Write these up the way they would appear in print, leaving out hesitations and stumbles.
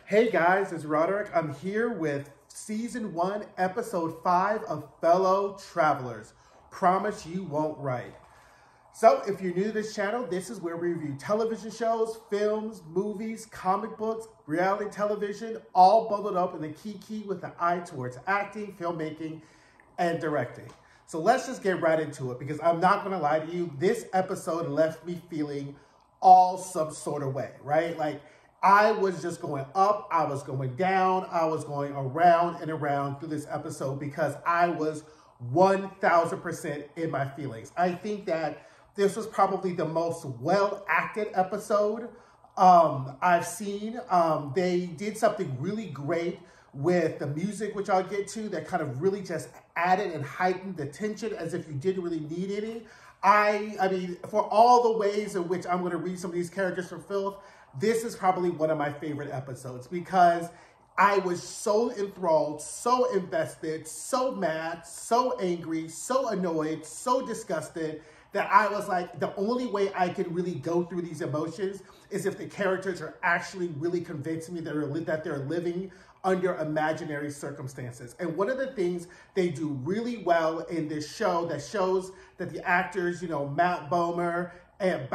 Hey guys, it's Roderick. I'm here with Season 1, Episode 5 of Fellow Travelers. Promise you won't write. So, if you're new to this channel, this is where we review television shows, films, movies, comic books, reality television, all bundled up in the key with an eye towards acting, filmmaking, and directing. So let's just get right into it, because I'm not going to lie to you, this episode left me feeling all some sort of way, right? Like, I was just going up, I was going down, I was going around and around through this episode because I was 1000% in my feelings. I think that this was probably the most well-acted episode I've seen. They did something really great with the music, which I'll get to, that kind of really just added and heightened the tension as if you didn't really need any. I mean, for all the ways in which I'm going to read some of these characters from filth, this is probably one of my favorite episodes because I was so enthralled, so invested, so mad, so angry, so annoyed, so disgusted that I was like, the only way I can really go through these emotions is if the characters are actually really convincing me that they're living under imaginary circumstances. And one of the things they do really well in this show that shows that the actors, you know, Matt Bomer and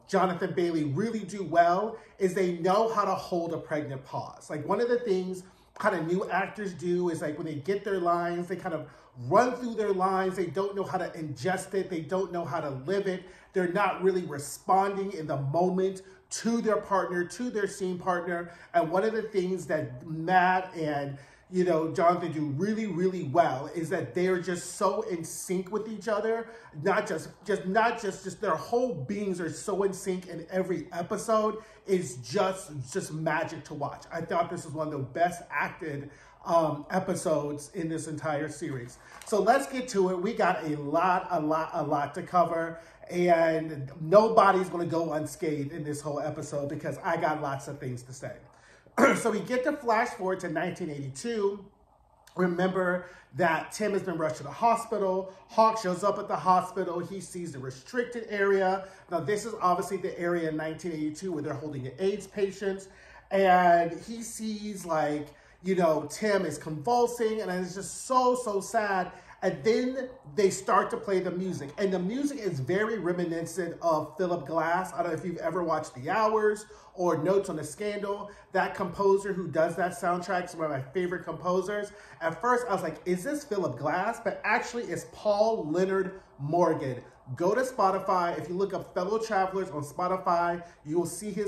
Jonathan Bailey really do well is they know how to hold a pregnant pause. Like, one of the things kind of new actors do is, like, when they get their lines, they kind of run through their lines. They don't know how to ingest it. They don't know how to live it. They're not really responding in the moment to their partner, to their scene partner. And one of the things that Matt and Jonathan do really, really well is that they're just so in sync with each other. Not just their whole beings are so in sync, and every episode is just magic to watch. I thought this was one of the best acted episodes in this entire series. So let's get to it. We got a lot to cover, and nobody's going to go unscathed in this whole episode because I got lots of things to say. So we get to flash forward to 1982. Remember that Tim has been rushed to the hospital. Hawk shows up at the hospital. He sees the restricted area. Now, this is obviously the area in 1982 where they're holding the AIDS patients. And he sees, like, Tim is convulsing, and it's just so sad. And then they start to play the music. And the music is very reminiscent of Philip Glass. I don't know if you've ever watched The Hours or Notes on a Scandal. That composer who does that soundtrack is one of my favorite composers. At first, I was like, is this Philip Glass? But actually, it's Paul Leonard Morgan. Go to Spotify. If you look up Fellow Travelers on Spotify, you'll see the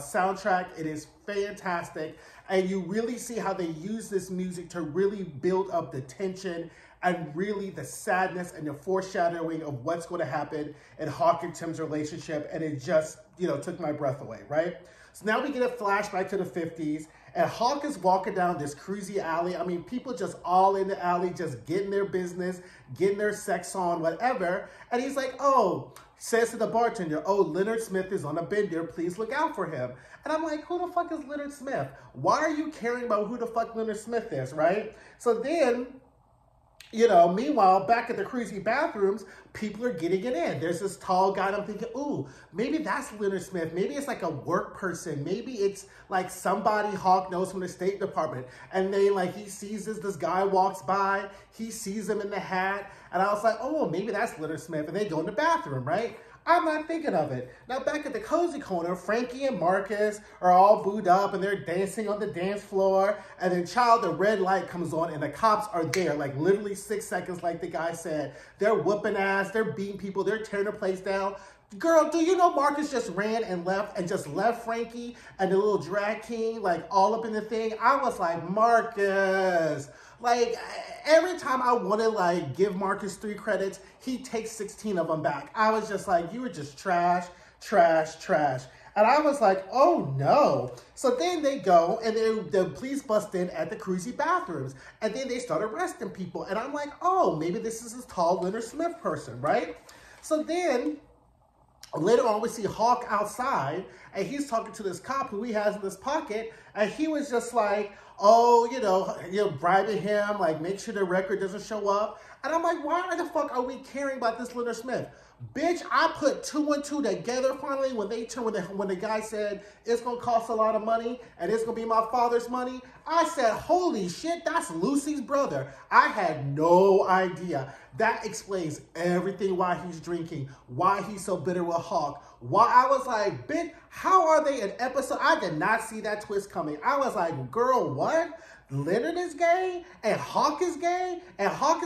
soundtrack. It is fantastic. And you really see how they use this music to really build up the tension and really the sadness and the foreshadowing of what's going to happen in Hawk and Tim's relationship. And it just, took my breath away, right? So now we get a flashback to the 50s, and Hawk is walking down this cruisy alley. I mean, people just all in the alley, just getting their business, getting their sex on, whatever. And he's like, says to the bartender, Leonard Smith is on a bender. Please look out for him. And I'm like, who the fuck is Leonard Smith? Why are you caring about who the fuck Leonard Smith is, right? So then, meanwhile, back at the cruisy bathrooms, people are getting it in. There's this tall guy, and I'm thinking, ooh, maybe that's Leonard Smith. Maybe it's like a work person. Maybe it's like somebody Hawk knows from the State Department. And then, like, he sees this guy walks by, he sees him in the hat, and I was like, oh, maybe that's Leonard Smith. And they go in the bathroom, right? I'm not thinking of it. Now, back at the cozy corner, Frankie and Marcus are all booed up, and they're dancing on the dance floor. And then, the red light comes on, and the cops are there, like literally 6 seconds, like the guy said. They're whooping ass, they're beating people, they're tearing the place down. Girl, do you know Marcus just ran and left Frankie and the little drag king, like, all up in the thing? I was like, Marcus. Like, every time I want to, like, give Marcus 3 credits, he takes 16 of them back. I was just like, you were just trash. And I was like, oh, no. So then they go, and the police bust in at the cruisy bathrooms. And then they start arresting people. And I'm like, oh, maybe this is this tall Leonard Smith person, right? So then later on, we see Hawk outside, and he's talking to this cop who he has in his pocket, and he was just like, oh, bribing him, like make sure the record doesn't show up. And I'm like, why the fuck are we caring about this Leonard Smith? Bitch, I put 2 and 2 together finally when the guy said it's gonna cost a lot of money and it's gonna be my father's money. I said, holy shit, that's Lucy's brother. I had no idea. That explains everything why he's drinking, why he's so bitter with Hawk. Why I was like, bitch, how are they an episode? I did not see that twist coming. I was like, girl, what? Leonard is gay and Hawk is gay and Hawk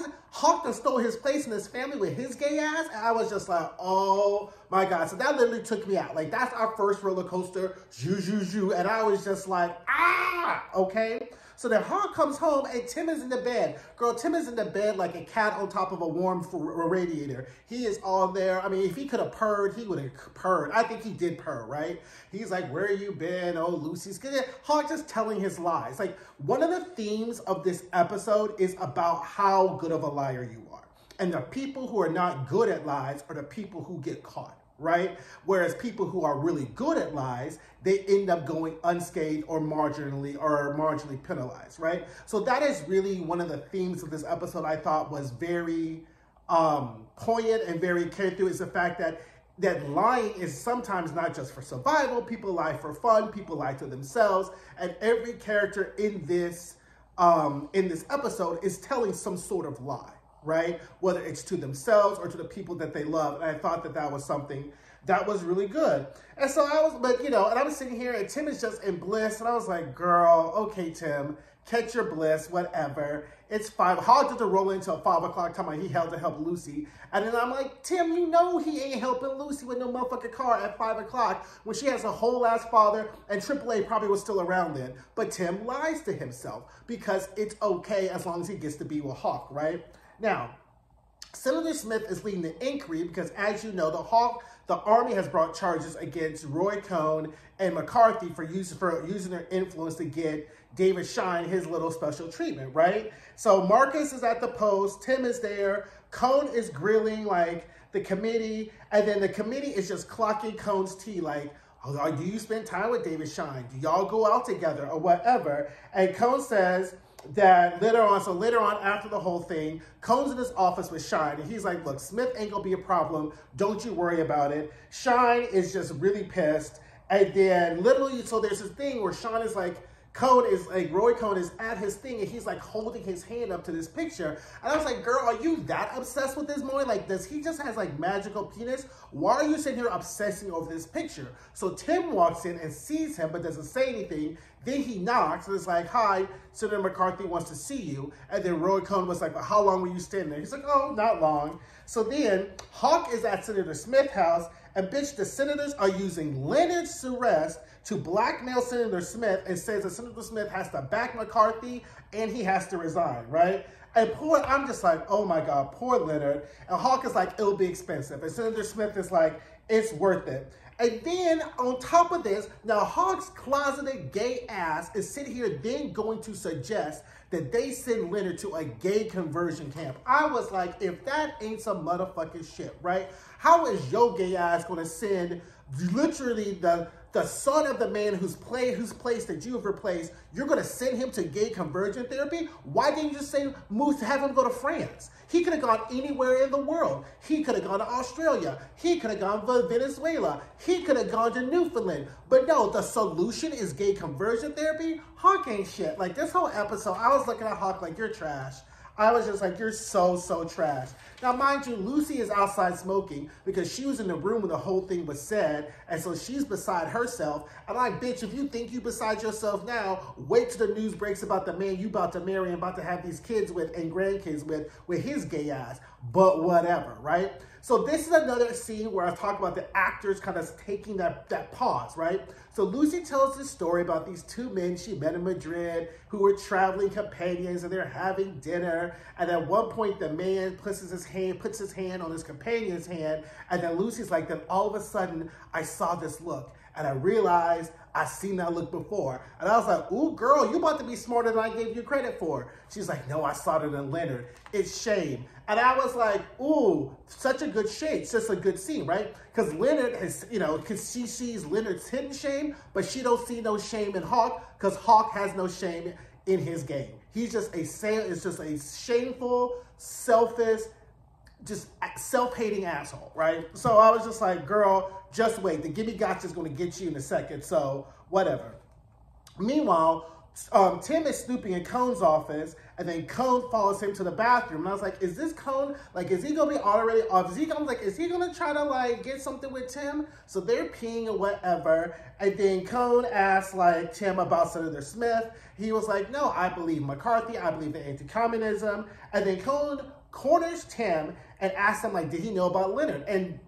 done stole his place in his family with his gay ass. And I was just like, oh my God. So that literally took me out. Like that's our first roller coaster, and I was just like, okay. So then Hawk comes home and Tim is in the bed. Girl, Tim is in the bed like a cat on top of a warm radiator. He is all there. I mean, if he could have purred, he would have purred. I think he did purr, right? He's like, where you been? Oh, Lucy's good. Hawk just telling his lies. Like, one of the themes of this episode is about how good of a liar you are. And the people who are not good at lies are the people who get caught, right? Whereas people who are really good at lies, they end up going unscathed or marginally penalized, right? So that is really one of the themes of this episode I thought was very poignant and very carried through, is the fact that lying is sometimes not just for survival. People lie for fun. People lie to themselves. And every character in this episode is telling some sort of lie, right? Whether it's to themselves or to the people that they love. And I thought that was something that was really good. And so and I was sitting here and Tim is just in bliss. And I was like, girl, okay, Tim, catch your bliss, whatever. It's 5. Hawk did the roll until 5 o'clock time he held to help Lucy. And then I'm like, Tim, you know he ain't helping Lucy with no motherfucking car at 5 o'clock when she has a whole ass father and AAA probably was still around then. But Tim lies to himself because it's okay as long as he gets to be with Hawk, right? Now, Senator Smith is leading the inquiry because, as you know, the Army has brought charges against Roy Cohn and McCarthy for using their influence to get David Shine his little special treatment, right? So Marcus is at the post, Tim is there, Cohn is grilling like the committee, and then the committee is just clocking Cohn's tea like, oh, do you spend time with David Shine? Do y'all go out together or whatever? And Cohn says that later on after the whole thing, Cohn's in his office with Shine, and he's like, look, Smith ain't gonna be a problem. Don't you worry about it. Shine is just really pissed. And then literally, so there's this thing where Shine is like, Roy Cohn is at his thing and he's like holding his hand up to this picture. And I was like, girl, are you that obsessed with this boy? Like, does he just has like magical penis? Why are you sitting here obsessing over this picture? So Tim walks in and sees him, but doesn't say anything. Then he knocks and it's like, hi, Senator McCarthy wants to see you. And then Roy Cohn was like, well, how long were you standing there? He's like, oh, not long. So then Hawk is at Senator Smith's house, and bitch, the senators are using Leonard's arrest to blackmail Senator Smith and says that Senator Smith has to back McCarthy and he has to resign, right? And I'm just like, oh my God, poor Leonard. And Hawk is like, it'll be expensive. And Senator Smith is like, it's worth it. And then on top of this, now Hawk's closeted gay ass is sitting here then going to suggest that they send Leonard to a gay conversion camp. I was like, if that ain't some motherfucking shit, right? How is your gay ass going to send literally the son of the man whose place that you have replaced, you're going to send him to gay conversion therapy? Why didn't you just say, have him go to France? He could have gone anywhere in the world. He could have gone to Australia. He could have gone to Venezuela. He could have gone to Newfoundland. But no, the solution is gay conversion therapy? Hawk ain't shit. Like, this whole episode, I was looking at Hawk like, you're trash. I was just like, you're so, so trash. Now, mind you, Lucy is outside smoking because she was in the room when the whole thing was said, and so she's beside herself. I'm like, bitch, if you think you beside yourself now, wait till the news breaks about the man you about to marry and about to have these kids with and grandkids with his gay ass. But whatever, right? So this is another scene where I talk about the actors kind of taking that pause, right? So Lucy tells this story about these two men she met in Madrid who were traveling companions and they're having dinner. And at one point, the man puts his hand on his companion's hand. And then Lucy's like, then all of a sudden, I saw this look. And I realized I've seen that look before. And I was like, ooh, girl, you about to be smarter than I gave you credit for. She's like, no, I saw it in Leonard. It's shame. And I was like, ooh, such a good shade. Such a good scene, right? Because Leonard has, because she sees Leonard's hidden shame, but she don't see no shame in Hawk because Hawk has no shame in his game. He's just it's just a shameful, selfish, just self-hating asshole, right? So I was just like, girl, just wait. The gimme gotcha is going to get you in a second, so whatever. Meanwhile, Tim is snooping in Cohn's office, and then Cohn follows him to the bathroom. And I was like, is this Cohn? Like, is he going to be already off? Is he going to try to, like, get something with Tim? So they're peeing or whatever. And then Cohn asked, like, Tim about Senator Smith. He was like, no, I believe McCarthy. I believe in anti-communism. And then Cohn corners Tim and asks him, like, did he know about Leonard? And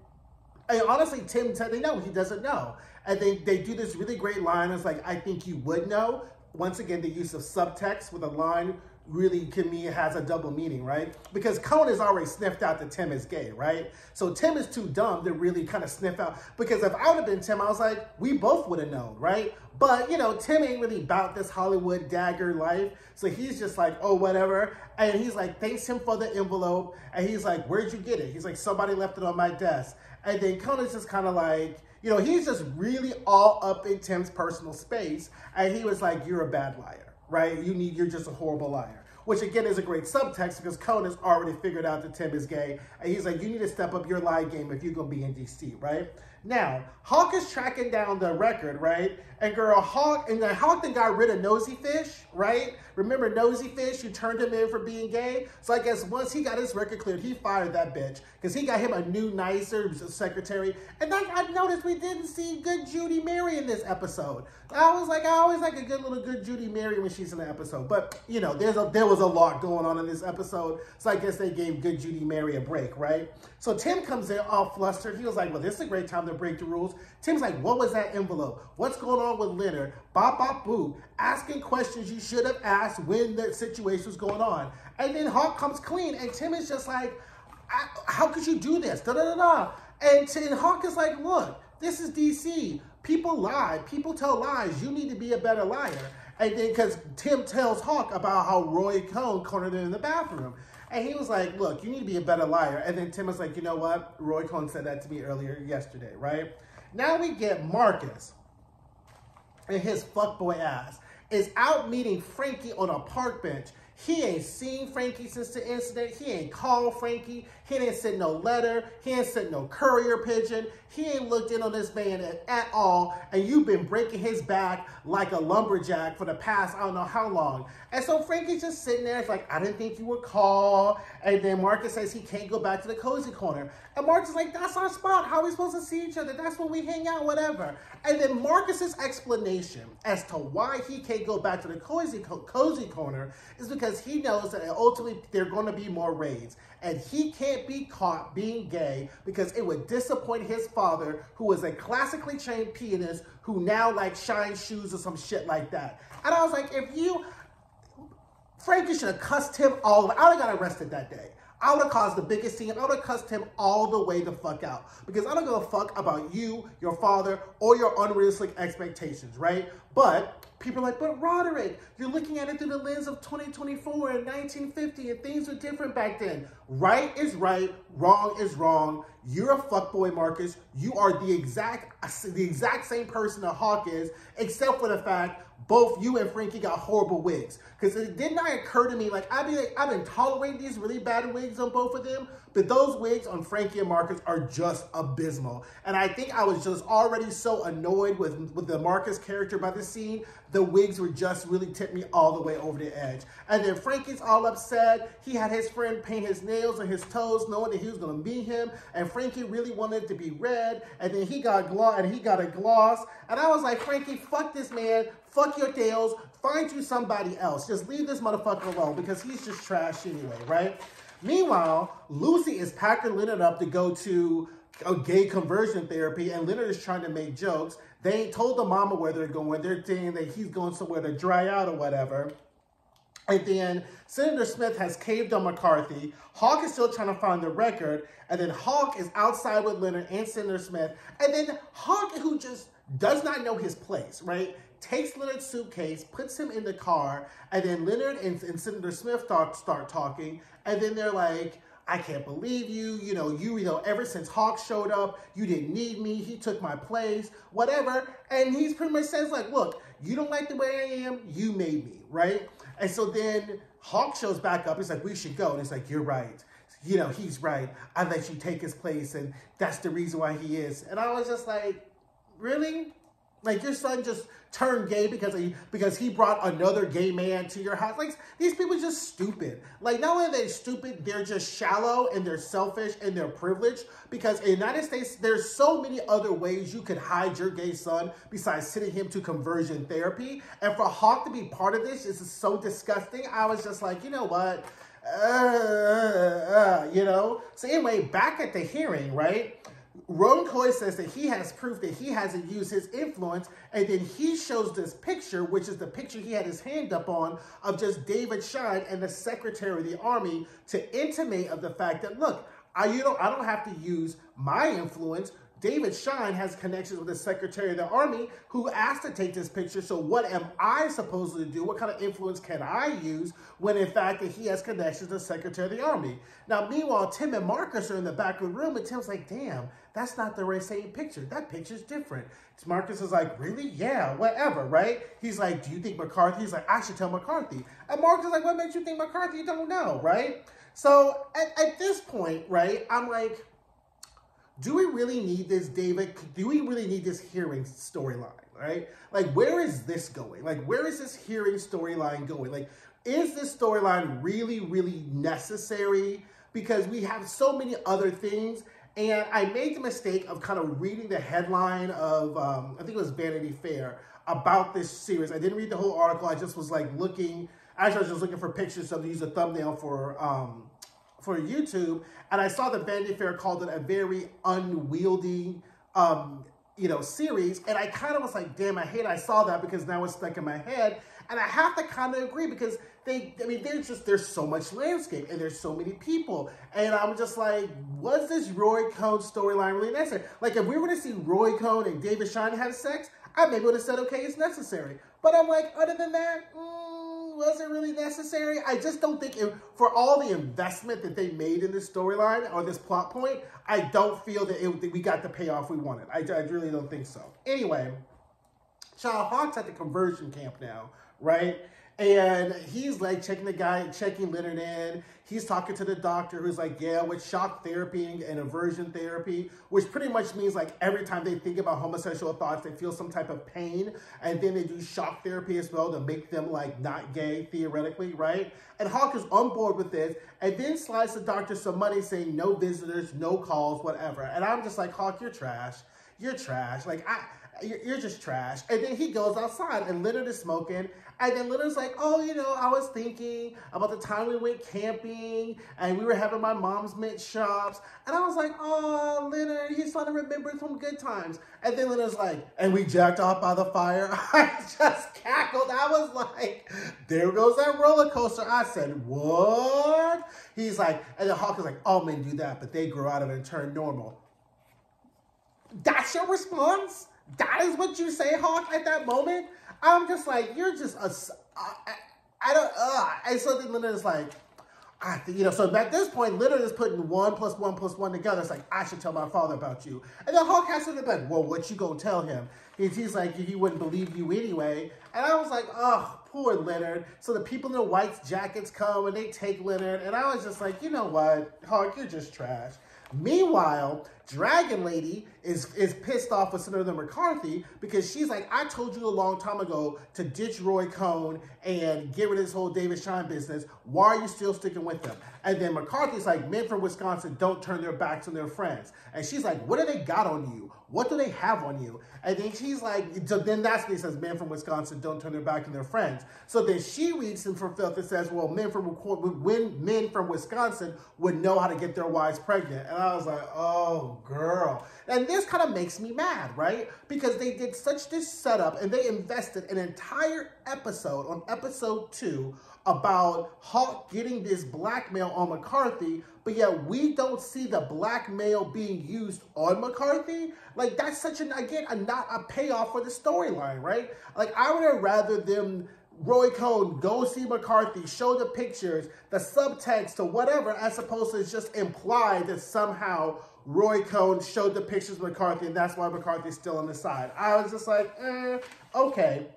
honestly, Tim said no, he doesn't know. And they do this really great line. It's like, I think you would know. Once again, the use of subtext with a line really, to me, has a double meaning, right? Because Cohn has already sniffed out that Tim is gay, right? So Tim is too dumb to really kind of sniff out. Because if I would have been Tim, I was like, we both would have known, right? But, you know, Tim ain't really about this Hollywood dagger life. So he's just like, oh, whatever. And he's like, thanks him for the envelope. And he's like, where'd you get it? He's like, somebody left it on my desk. And then Cohn is just kind of like, you know, he's just really all up in Tim's personal space. And he was like, you're a bad liar, right? You're just a horrible liar. Which, again, is a great subtext because Cohn has already figured out that Tim is gay. And he's like, you need to step up your lie game if you're going to be in D.C., right? Now, Hawk is tracking down the record, right? And girl, Hawk then got rid of Nosy Fish, right? Remember Nosy Fish? You turned him in for being gay? So I guess once he got his record cleared, he fired that bitch. Because he got him a new, nicer secretary. And then I noticed we didn't see good Judy Mary in this episode. I always like a good Judy Mary when she's in an episode. But, you know, there was a lot going on in this episode. So I guess they gave good Judy Mary a break, right? So Tim comes in all flustered. He was like, well, this is a great time to break the rules. Tim's like, what was that envelope? What's going on with Leonard? Bop, bop, boo. Asking questions you should have asked when the situation was going on. And then Hawk comes clean. And Tim is just like, how could you do this? Da-da-da-da. And Hawk is like, look, this is DC. People lie. People tell lies. You need to be a better liar. And then because Tim tells Hawk about how Roy Cohn cornered him in the bathroom. And he was like, look, you need to be a better liar. And then Tim was like, you know what? Roy Cohn said that to me earlier yesterday, right? Now we get Marcus and his fuckboy ass is out meeting Frankie on a park bench. He ain't seen Frankie since the incident. He ain't called Frankie. He ain't sent no letter. He ain't sent no courier pigeon. He ain't looked in on this man at all. And you've been breaking his back like a lumberjack for the past, I don't know how long. And so Frankie's just sitting there. It's like, I didn't think you would call. And then Marcus says he can't go back to the cozy corner. And Marcus is like, that's our spot. How are we supposed to see each other? That's when we hang out, whatever. And then Marcus's explanation as to why he can't go back to the cozy corner is because he knows that ultimately there are going to be more raids. And he can't be caught being gay because it would disappoint his father, who was a classically trained pianist who now like shines shoes or some shit like that. And I was like, Frankie should have cussed him all the way. I would have got arrested that day. I would have caused the biggest scene. I would have cussed him all the way the fuck out. Because I don't give a fuck about you, your father, or your unrealistic expectations, right? But people are like, but Roderick, you're looking at it through the lens of 2024 and 1950, and things were different back then. Right is right, wrong is wrong. You're a fuckboy, Marcus. You are the exact same person that Hawk is, except for the fact both you and Frankie got horrible wigs. Because it did not occur to me, I've been tolerating these really bad wigs on both of them, but those wigs on Frankie and Marcus are just abysmal. And I think I was just already so annoyed with the Marcus character by this scene, the wigs were just really tipped me all the way over the edge. And then Frankie's all upset. He had his friend paint his nails and his toes knowing that he was going to meet him. And Frankie really wanted it to be red. And then he got a gloss. And I was like, Frankie, fuck this man. Fuck your nails. Find you somebody else. Just leave this motherfucker alone because he's just trash anyway, right? Meanwhile, Lucy is packing Leonard up to go to a gay conversion therapy, and Leonard is trying to make jokes. They ain't told the mama where they're going. They're saying that he's going somewhere to dry out or whatever. And then Senator Smith has caved on McCarthy. Hawk is still trying to find the record. And then Hawk is outside with Leonard and Senator Smith. And then Hawk, who just does not know his place, right, takes Leonard's suitcase, puts him in the car, and then Leonard and Senator Smith start talking. And then they're like, I can't believe you. You know, ever since Hawk showed up, you didn't need me. He took my place, whatever. And he's pretty much says like, look, you don't like the way I am. You made me, right? And so then Hawk shows back up. He's like, we should go. And he's like, you're right. You know, he's right. I let you take his place, and that's the reason why he is. And I was just like, really? Like, your son just turned gay because he brought another gay man to your house? Like, these people are just stupid. Like, not only are they stupid, they're just shallow, and they're selfish, and they're privileged. Because in the United States, there's so many other ways you could hide your gay son besides sending him to conversion therapy. And for Hawk to be part of this is so disgusting. I was just like, you know what? You know? So anyway, back at the hearing, right? Roy Cohn says that he has proof that he hasn't used his influence, and then he shows this picture, which is the picture he had his hand up on, of just David Shine and the Secretary of the Army, to intimate of the fact that, look, I don't have to use my influence. David Shine has connections with the Secretary of the Army who asked to take this picture. So what am I supposed to do? What kind of influence can I use when in fact that he has connections to the Secretary of the Army? Now, meanwhile, Tim and Marcus are in the back of the room, and Tim's like, damn, that's not the same picture. That picture's different. Marcus is like, really? Yeah, whatever, right? He's like, do you think McCarthy? He's like, I should tell McCarthy. And Marcus is like, what makes you think McCarthy? You don't know, right? So at this point, right, I'm like, do we really need this, David? Do we really need this hearing storyline, right? Like, where is this going? Like, where is this hearing storyline going? Like, is this storyline really, really necessary? Because we have so many other things. And I made the mistake of kind of reading the headline of, I think it was Vanity Fair, about this series. I didn't read the whole article. I just was like looking, actually I was just looking for pictures so to use a thumbnail for YouTube, and I saw that Vanity Fair called it a very unwieldy, you know, series, and I kind of was like, damn, I saw that because now it's stuck in my head, and I have to kind of agree because there's so much landscape, and there's so many people, and I'm just like, was this Roy Cohn storyline really necessary? Like, if we were to see Roy Cohn and David Shine have sex, I maybe would have said, okay, it's necessary, but I'm like, other than that, was it really necessary? I just don't think for all the investment that they made in this storyline or this plot point, I don't feel that we got the payoff we wanted. I really don't think so. Anyway, Child Hawk's at the conversion camp now, right? And he's like checking Leonard in. He's talking to the doctor who's like, yeah, with shock therapy and aversion therapy, which pretty much means like every time they think about homosexual thoughts, they feel some type of pain. And then they do shock therapy as well to make them like not gay, theoretically, right? And Hawk is on board with this and then slides the doctor some money saying no visitors, no calls, whatever. And I'm just like, Hawk, you're trash. You're trash. Like, you're just trash. And then he goes outside and Leonard is smoking. And then Leonard's like, oh, you know, I was thinking about the time we went camping and we were having my mom's mint shops. And I was like, oh, Leonard, he's trying to remember some good times. And then Leonard's like, and we jacked off by the fire. I just cackled. I was like, there goes that roller coaster. I said, what? He's like, and then Hawk is like, all men do that, but they grow out of it and turn normal. That's your response? That is what you say, Hawk, at that moment? I'm just like, you're just and so then Leonard is like, you know, so at this point, Leonard is putting 1 + 1 + 1 together. It's like, I should tell my father about you. And then Hawk has to be like, well, what you gonna tell him? He's like, he wouldn't believe you anyway. And I was like, oh, poor Leonard. So the people in the white jackets come and they take Leonard. And I was just like, you know what, Hawk, you're just trash. Meanwhile, Dragon Lady is pissed off with Senator McCarthy because she's like, I told you a long time ago to ditch Roy Cohn and get rid of this whole David Shine business. Why are you still sticking with them? And then McCarthy's like, men from Wisconsin don't turn their backs on their friends. And she's like, what do they got on you? What do they have on you? And then she's like, so then that's when he says, men from Wisconsin don't turn their back on their friends. So then she reads him for filth and says, well, men from Wisconsin would know how to get their wives pregnant. And I was like, oh, girl. And this kind of makes me mad, right? Because they did such this setup and they invested an entire episode on episode 2 about Hawk getting this blackmail on McCarthy, but yet we don't see the blackmail being used on McCarthy. Like, that's such an, again, not a payoff for the storyline, right? Like, I would have rather them, Roy Cohn, go see McCarthy, show the pictures, the subtext or whatever, as opposed to just imply that somehow Roy Cohn showed the pictures of McCarthy and that's why McCarthy's still on the side. I was just like, okay.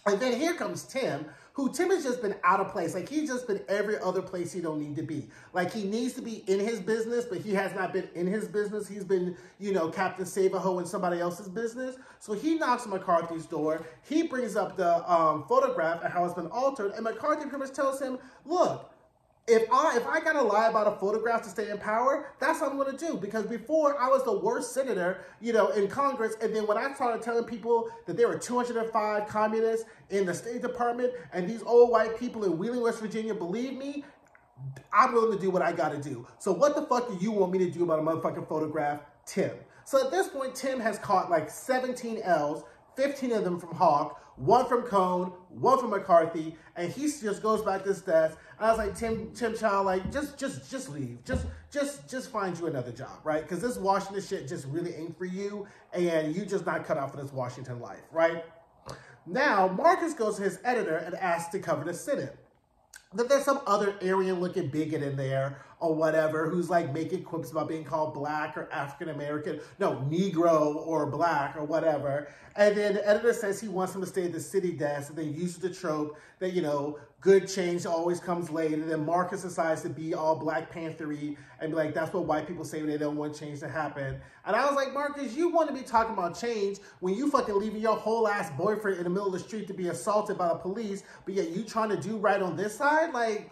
And then here comes Tim, who Tim has just been out of place. Like, he's just been every other place he don't need to be. Like, he needs to be in his business, but he has not been in his business. He's been, you know, Captain Save-A-Ho in somebody else's business. So he knocks on McCarthy's door. He brings up the photograph and how it's been altered. And McCarthy pretty much tells him, look, if I gotta lie about a photograph to stay in power, that's what I'm gonna do. Because before, I was the worst senator, you know, in Congress. And then when I started telling people that there were 205 communists in the State Department, and these old white people in Wheeling, West Virginia believe me, I'm willing to do what I gotta do. So what the fuck do you want me to do about a motherfucking photograph, Tim? So at this point, Tim has caught like 17 L's, 15 of them from Hawk, 1 from Cohn, 1 from McCarthy, and he just goes back to his desk. And I was like, Tim Child, like, just leave. Just find you another job, right? Because this Washington shit just really ain't for you, and you just not cut out for this Washington life, right? Now, Marcus goes to his editor and asks to cover the Senate. That there's some other Aryan-looking bigot in there or whatever who's like making quips about being called black or African-American, no, Negro or black or whatever. And then the editor says he wants him to stay at the city desk and then uses the trope that, you know, good change always comes late. And then Marcus decides to be all Black Panther-y and be like, that's what white people say when they don't want change to happen. And I was like, Marcus, you want to be talking about change when you fucking leaving your whole ass boyfriend in the middle of the street to be assaulted by the police, but yet you trying to do right on this side? Like,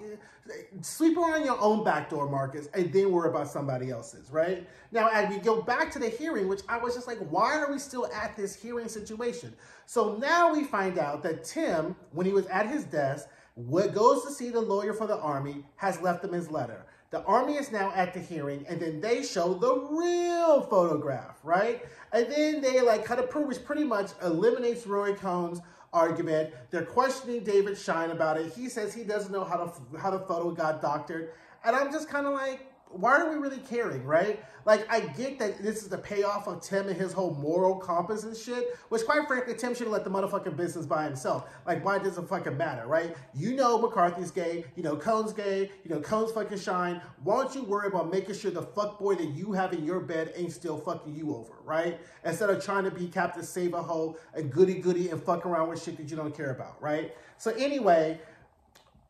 sweep around your own back door, Marcus, and then worry about somebody else's, right? Now, as we go back to the hearing, which I was just like, why are we still at this hearing situation? So now we find out that Tim, when he was at his desk, goes to see the lawyer for the Army, has left him his letter. The Army is now at the hearing, and then they show the real photograph, right? And then they like kind of prove, which pretty much eliminates Roy Cohn's argument. They're questioning David Shine about it. He says he doesn't know how the photo got doctored. And I'm just kind of like, why are we really caring, right? Like, I get that this is the payoff of Tim and his whole moral compass and shit, which quite frankly, Tim should have let the motherfucking business by himself. Like, why does it fucking matter, right? You know McCarthy's gay, you know Cohn's gay, you know Cohn's fucking Shine. Why don't you worry about making sure the fuckboy that you have in your bed ain't still fucking you over, right? Instead of trying to be Captain Save-A-Ho and goody-goody and fuck around with shit that you don't care about, right? So anyway,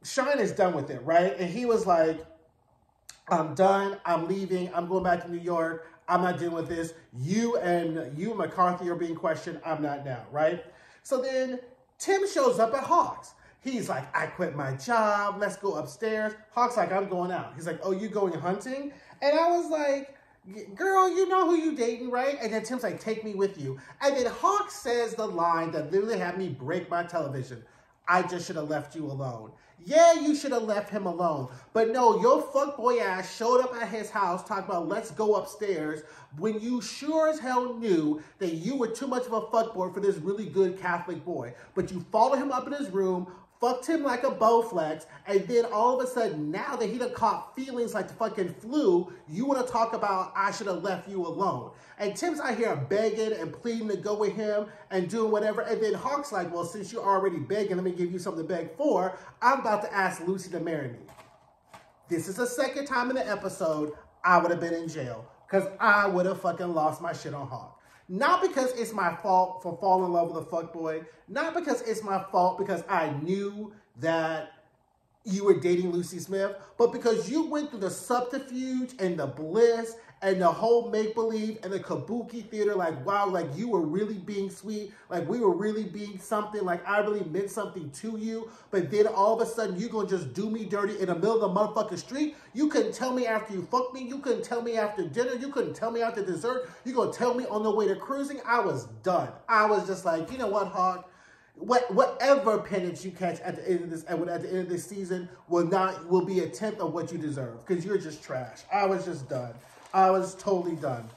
Shine is done with it, right? And he was like, I'm done. I'm leaving. I'm going back to New York. I'm not dealing with this. You and McCarthy are being questioned. I'm not now, right? So then Tim shows up at Hawks. He's like, I quit my job. Let's go upstairs. Hawks like, I'm going out. He's like, oh, you going hunting? And I was like, girl, you know who you dating, right? And then Tim's like, take me with you. And then Hawks says the line that literally had me break my television. I just should have left you alone. Yeah, you should have left him alone. But no, your fuckboy ass showed up at his house talking about let's go upstairs when you sure as hell knew that you were too much of a fuckboy for this really good Catholic boy. But you followed him up in his room, fucked him like a Bowflex, and then all of a sudden, now that he done caught feelings like the fucking flu, you want to talk about I should have left you alone. And Tim's out here begging and pleading to go with him and doing whatever. And then Hawk's like, well, since you're already begging, let me give you something to beg for. I'm about to ask Lucy to marry me. This is the second time in the episode I would have been in jail because I would have fucking lost my shit on Hawk. Not because it's my fault for falling in love with a fuckboy. Not because it's my fault because I knew that you were dating Lucy Smith, but because you went through the subterfuge and the bliss and the whole make-believe and the kabuki theater, like, wow, like you were really being sweet, like we were really being something, like I really meant something to you, but then all of a sudden you're gonna just do me dirty in the middle of the motherfucking street. You couldn't tell me after you fucked me, you couldn't tell me after dinner, you couldn't tell me after dessert, you gonna tell me on the way to cruising. I was done. I was just like, you know what, Hawk? Whatever penance you catch at the end of this, at the end of this season will be a tenth of what you deserve because you're just trash. I was just done. I was totally done.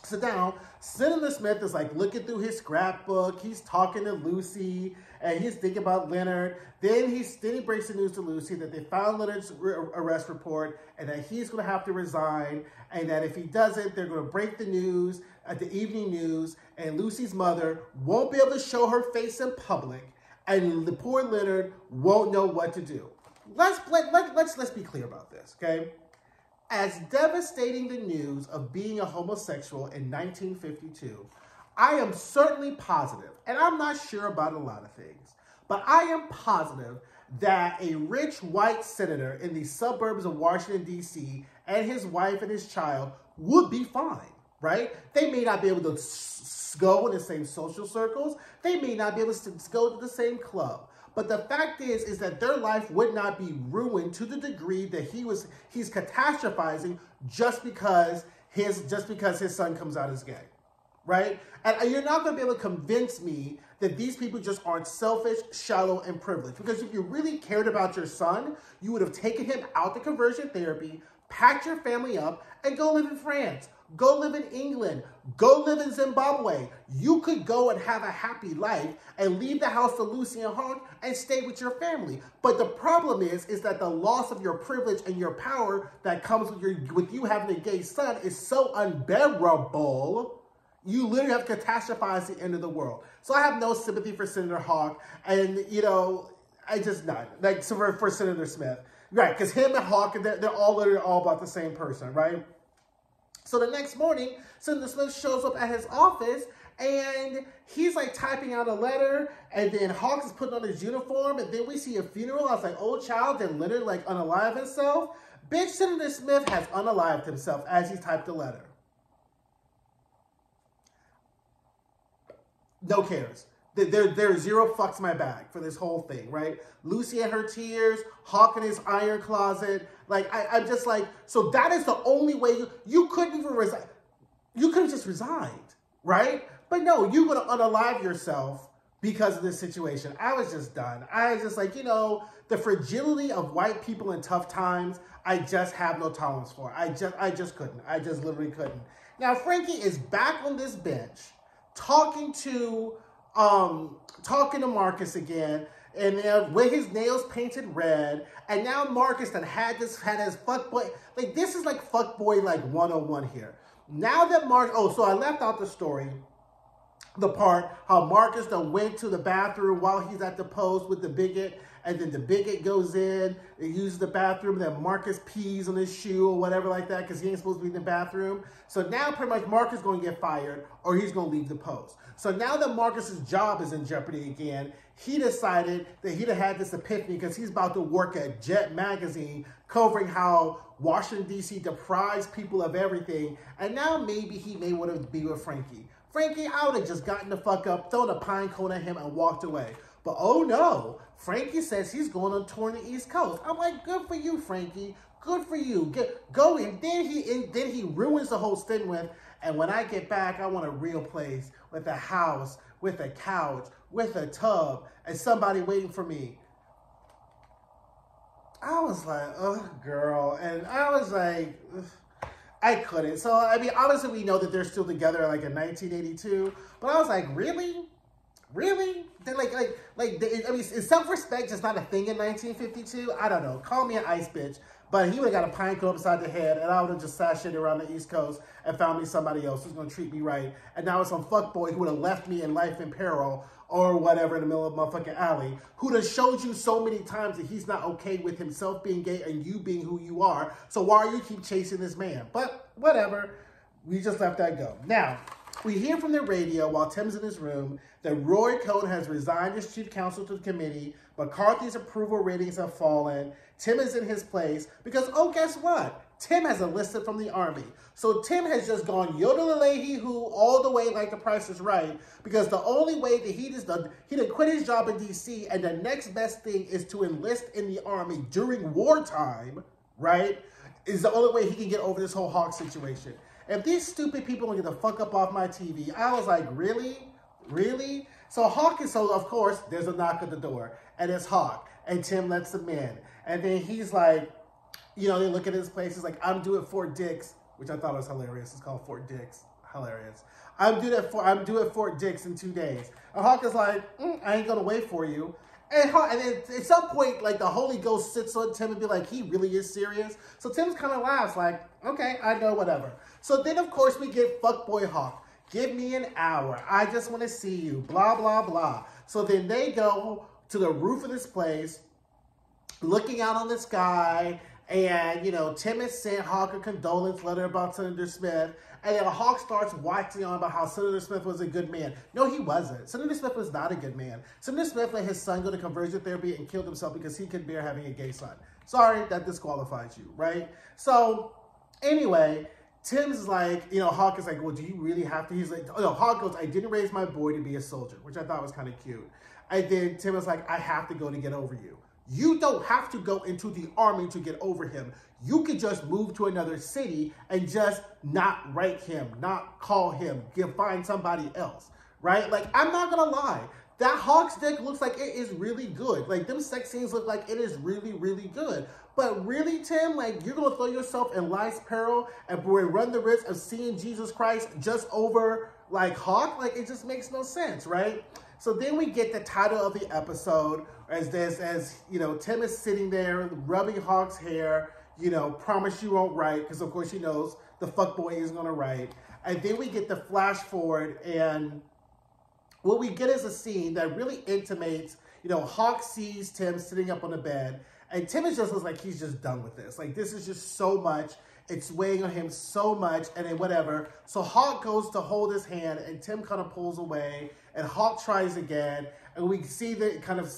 So now, Senator Smith is like looking through his scrapbook. He's talking to Lucy, and he's thinking about Leonard. Then he breaks the news to Lucy that they found Leonard's arrest report and that he's going to have to resign, and that if he doesn't, they're going to break the news at the evening news, and Lucy's mother won't be able to show her face in public, and the poor Leonard won't know what to do. Let's be clear about this, okay? As devastating the news of being a homosexual in 1952, I am certainly positive, and I'm not sure about a lot of things, but I am positive that a rich white senator in the suburbs of Washington, D.C., and his wife and his child would be fine, right? They may not be able to go in the same social circles. They may not be able to go to the same club. But the fact is that their life would not be ruined to the degree that he's catastrophizing just because his son comes out as gay, right? And you're not going to be able to convince me that these people just aren't selfish, shallow, and privileged. Because if you really cared about your son, you would have taken him out to conversion therapy, packed your family up, and go live in France. Go live in England. Go live in Zimbabwe. You could go and have a happy life and leave the house to Lucy and Hawk and stay with your family. But the problem is that the loss of your privilege and your power that comes with you having a gay son is so unbearable. You literally have catastrophize the end of the world. So I have no sympathy for Senator Hawk, and, you know, I just none. Like, so for Senator Smith. Right, because him and Hawk, they're all literally all about the same person, right? So the next morning, Senator Smith shows up at his office, and he's, like, typing out a letter, and then Hawk is putting on his uniform, and then we see a funeral. I was like, oh, child, then Leonard, like, unalive himself. Bitch, Senator Smith has unalived himself as he typed the letter. No cares. There's zero fucks in my bag for this whole thing, right? Lucy and her tears, Hawk in his iron closet. Like, I'm just like, so that is the only way you couldn't even resign. You could have just resigned, right? But no, you would have unalived yourself because of this situation. I was just done. I was just like, you know, the fragility of white people in tough times, I just have no tolerance for. I just couldn't. I just literally couldn't. Now, Frankie is back on this bench, talking to Marcus again, and with his nails painted red, and now Marcus that had his fuckboy, like, this is like fuckboy like 101 here. Now that so I left out the story, the part how Marcus then went to the bathroom while he's at the post with the bigot, and then the bigot goes in and uses the bathroom, and then Marcus pees on his shoe or whatever like that because he ain't supposed to be in the bathroom. So now pretty much Marcus is going to get fired or he's going to leave the post. So now that Marcus's job is in jeopardy again, he decided that he'd have had this epiphany because he's about to work at Jet Magazine covering how Washington, D.C. deprives people of everything. And now maybe he may want to be with Frankie. Frankie, I would have just gotten the fuck up, thrown a pine cone at him, and walked away. But oh no, Frankie says he's going on tour on the East Coast. I'm like, good for you, Frankie. Good for you. Go in. Then he ruins the whole stint with, and when I get back, I want a real place with a house, with a couch, with a tub, and somebody waiting for me. I was like, oh, girl. And I was like, ugh. I couldn't. So, I mean, obviously we know that they're still together like in 1982. But I was like, really? Really? They're I mean, is self-respect just not a thing in 1952? I don't know. Call me an ice bitch. But he would have got a pine cone upside the head, and I would have just sashayed around the East Coast and found me somebody else who's going to treat me right. And now it's some fuckboy who would have left me in life in peril or whatever in the middle of motherfucking alley, who'd have showed you so many times that he's not okay with himself being gay and you being who you are. So why are you keep chasing this man? But whatever. We just let that go. Now, we hear from the radio while Tim's in his room that Roy Cohn has resigned as chief counsel to the committee. McCarthy's approval ratings have fallen. Tim is in his place because, oh, guess what? Tim has enlisted from the Army. So Tim has just gone yodel-a-lay-hee-hoo all the way like The Price is Right, because the only way that he done quit his job in D.C. and the next best thing is to enlist in the Army during wartime, right, is the only way he can get over this whole Hawk situation. If these stupid people don't get the fuck up off my TV, I was like, really? Really? So of course, there's a knock at the door, and it's Hawk, and Tim lets him in. And then he's like, you know, they look at his place, he's like, I'm due at Fort Dix, which I thought was hilarious. It's called Fort Dix. Hilarious. I'm due at Fort Dix in 2 days. And Hawk is like, I ain't gonna wait for you. And then at some point, like, the Holy Ghost sits on Tim and be like, he really is serious. So Tim kind of laughs like, okay, I know, whatever. So then, of course, we get fuckboy Hawk. Give me an hour. I just want to see you. Blah, blah, blah. So then they go to the roof of this place, looking out on the sky, And, you know, Tim has sent Hawk a condolence letter about Senator Smith. And then Hawk starts waxing on about how Senator Smith was a good man. No, he wasn't. Senator Smith was not a good man. Senator Smith let his son go to conversion therapy and killed himself because he couldn't bear having a gay son. Sorry, that disqualifies you, right? So, anyway, Tim's like, you know, Hawk is like, well, do you really have to? He's like, oh, no, Hawk goes, I didn't raise my boy to be a soldier, which I thought was kind of cute. And then Tim was like, I have to go to get over you. You don't have to go into the army to get over him. You could just move to another city and just not write him, not call him, find somebody else, right? Like, I'm not gonna lie. That Hawk's dick looks like it is really good. Like, them sex scenes look like it is really, really good. But really, Tim, like, you're gonna throw yourself in life's peril and run the risk of seeing Jesus Christ just over, like, Hawk? Like, it just makes no sense, right? So then we get the title of the episode as you know, Tim is sitting there rubbing Hawk's hair, you know, promise you won't write, because of course he knows the fuckboy isn't gonna write. And then we get the flash forward, and what we get is a scene that really intimates, you know, Hawk sees Tim sitting up on the bed, and Tim just looks like he's just done with this. Like, this is just so much. It's weighing on him so much, and then whatever. So Hawk goes to hold his hand, and Tim kind of pulls away, and Hawk tries again, and we see the kind of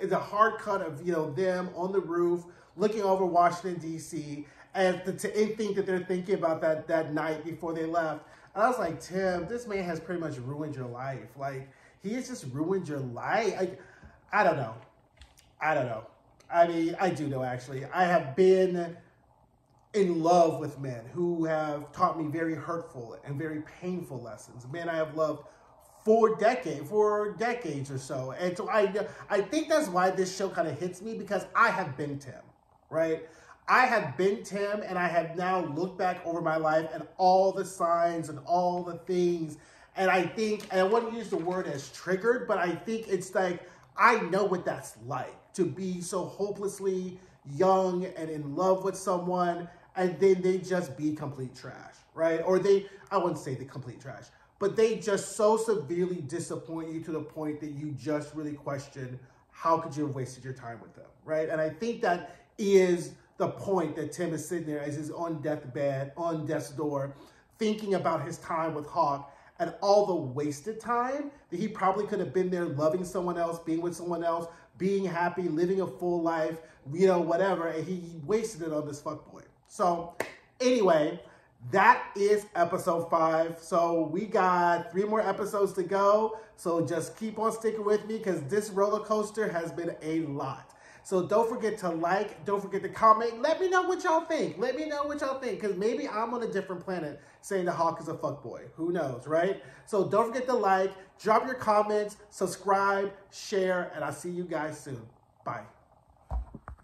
the hard cut of, you know, them on the roof looking over Washington, D.C., and to think that they're thinking about that night before they left. And I was like, Tim, this man has pretty much ruined your life. Like, he has just ruined your life. I don't know. I mean, I do know, actually. I have been in love with men who have taught me very hurtful and very painful lessons. Men I have loved for decades or so. And so I think that's why this show kind of hits me, because I have been Tim, right? I have been Tim, and I have now looked back over my life and all the signs and all the things. And I think, and I wouldn't use the word as triggered, but I think it's like, I know what that's like, to be so hopelessly young and in love with someone, and then they just be complete trash, right? Or I wouldn't say the complete trash, but they just so severely disappoint you to the point that you just really question, how could you have wasted your time with them, right? And I think that is the point that Tim is sitting there as he's on deathbed, on death's door, thinking about his time with Hawk and all the wasted time that he probably could have been there loving someone else, being with someone else, being happy, living a full life, you know, whatever, and he wasted it on this fuckboy. So anyway, that is episode 5. So we got 3 more episodes to go. So just keep on sticking with me, because this roller coaster has been a lot. So don't forget to like, don't forget to comment. Let me know what y'all think. Let me know what y'all think, because maybe I'm on a different planet saying the Hawk is a fuckboy. Who knows, right? So don't forget to like, drop your comments, subscribe, share, and I'll see you guys soon. Bye.